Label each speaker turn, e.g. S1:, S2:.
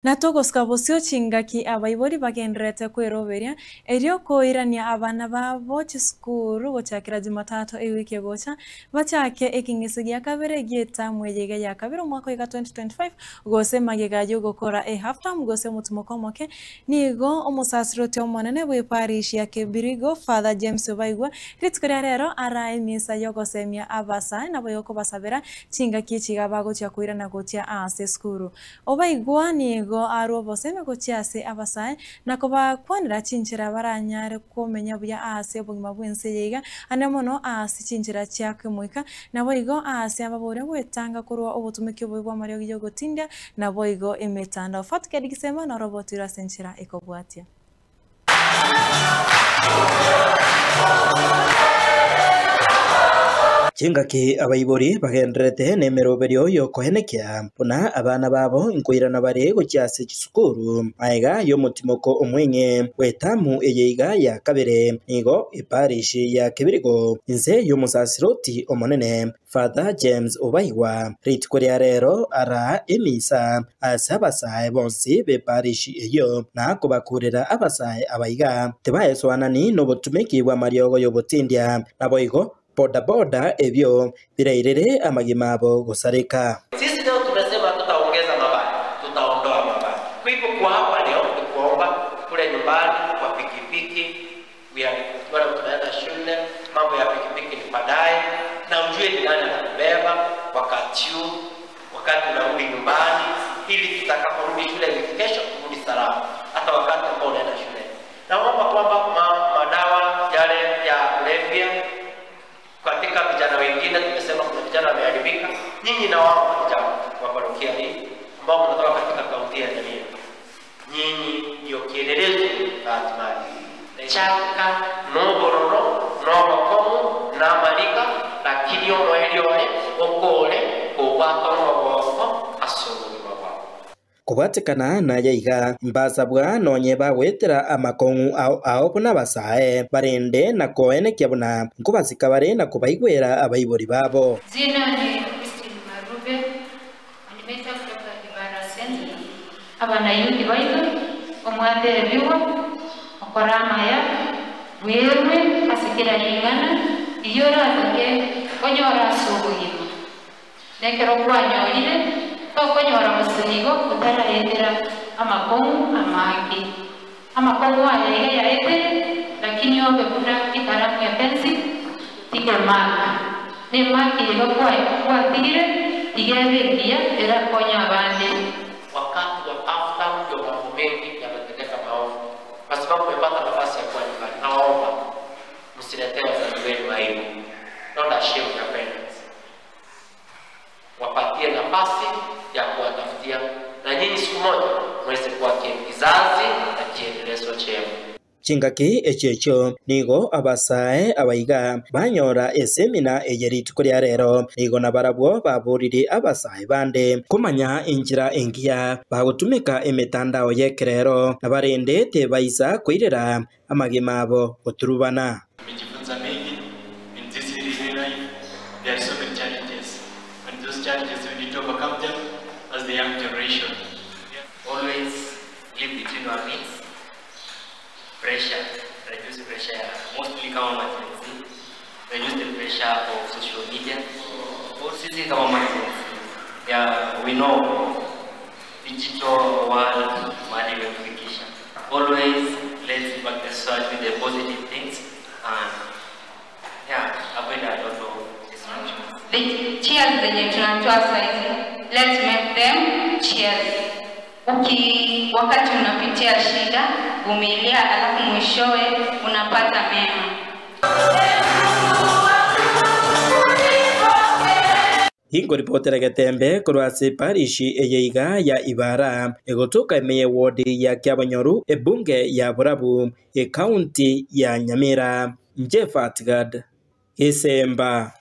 S1: Natogosika bosio chingaki abaibori bagenderete kwiroberia erio koirania abana babo chisukuru gochakira Jumatatu ewiki gocha bachake eking'isi gia kabere gieta mweyega ya kabere mwaka wa 2025 gose magigayo gokora halftime gose mutumoko moke nigo omusasiroti omonene bwe parish ya Kibirigo Father James Obaigwa ritskira rero araimisa yogosemia abasa nabo yoko basabera chingaki chigabago cha kuirana gocha ase skuru Obaigwa nigo aro boseme gochiase abasae nakoba kwanira chinchira baranyare komenya buya ase obugima bwense yega anemono ase chinchira cyake muika nabo igo ase ababore gwetanga kurwa obutumike bwa Mario giyogotinda nabo igo emetanda fatike digisema na robotira senchira ekobwatia
S2: Chingaki abaibori bagenderete nemeroberio yo kohenekya puna abana babo inkoirana bare gochiase chisukuru aiga yo mutimoko omwenge wetamu eyeiga ya kabere nigo iparish ya Kibirigo inse yo musasiroti omonene Father James Obaigwa ritkoria rero ara emisa asabasae bonsi be parish eyo na kubakurira abasae abaiga tebaeswanani no butumiki bwa Mariogo yo botindia naboigo boda ebyo birairere amagimabo gusarika.
S3: Sisi leo tumesema tutaongeza mabaya, tutaondoa mabaya. Kwa hivyo kwa hapa leo ni kuomba kule nyumbani kwa pikipiki, wale tunaenda shule, mambo ya pikipiki ni baadaye, na ujue ni nani anakubeba wakati unarudi nyumbani, ili tutakaporudi shule kesho turudi salama, hata wakati ambao unaenda shule. Naomba kwamba madawa yale ya kulevya katika vijana wengine tumesema kuna vijana wameharibika. Nyinyi na wao vijana wa parokia hii ambao mnatoka katika kaunti ya Nyamira, nyinyi ndio kielelezo cha hatimaye. Chaka nobororo nobokomu na malika lakini omwelioe okole kubato maboko asuburi baba
S2: kubatikana na yaiga mbasabwa nonye bagwetera amakongu ao buna basae barende na koenekya buna nkubasika bare na kubaigwera abaibori babo.
S4: Zina ni Christine Marube animeta kutoka Ibara Center abana yuki baitu omwate biwa okorama ya wewe asikira ingana iyora take konyora subuhima nekero kwanyorire okonyora musinigo utarayetera amakongu ayaga yaete lakini obe kuna ikaramu ya pensi tike maka ne maki ilo kwa tigire tigerekia era konya abande
S3: wakati wa after ndio mambo mengi yametendeka maovu kwa sababu umepata nafasi ya kuwa nyumbani. Naomba msiletee wazazi wenu aibu, don't shame your parents, wapatie nafasi ya kuwatafutia na nyinyi siku moja mweze kuwa kizazi na kiendelezo chema.
S2: Chingaki echecho nigo abasae abaiga banyora esemina eyeritkuria rero nigo nabarabwo baburiri abasae bande kumanya injira engia bagutumika emitandao yekerero nabarendete baisa kwirira amagimabo guturubana.
S5: Tumejifunza mengi in this daily life. There are so many challenges, and those challenges we need to overcome them as the young generation.
S3: Always live between our needs. Pressure, reduce pressure, mostly kama matenzi, reduce the pressure of social media. Or sisi kama matenzi, yeah, we know digital world, money verification. Always let's back the search with the positive things and yeah, avoid a lot of distractions.
S4: The cheers zenye tunatoa saizi, let's make them cheers. Wakati unapitia shida, vumilia alafu mwishowe unapata mema.
S2: Hingo ripotera getembe kurwase parishi eyeiga ya Ibara egotoka emeye wodi ya Kyabanyoru ebunge ya Burabu e county ya Nyamira. Jeff Atgad Isemba.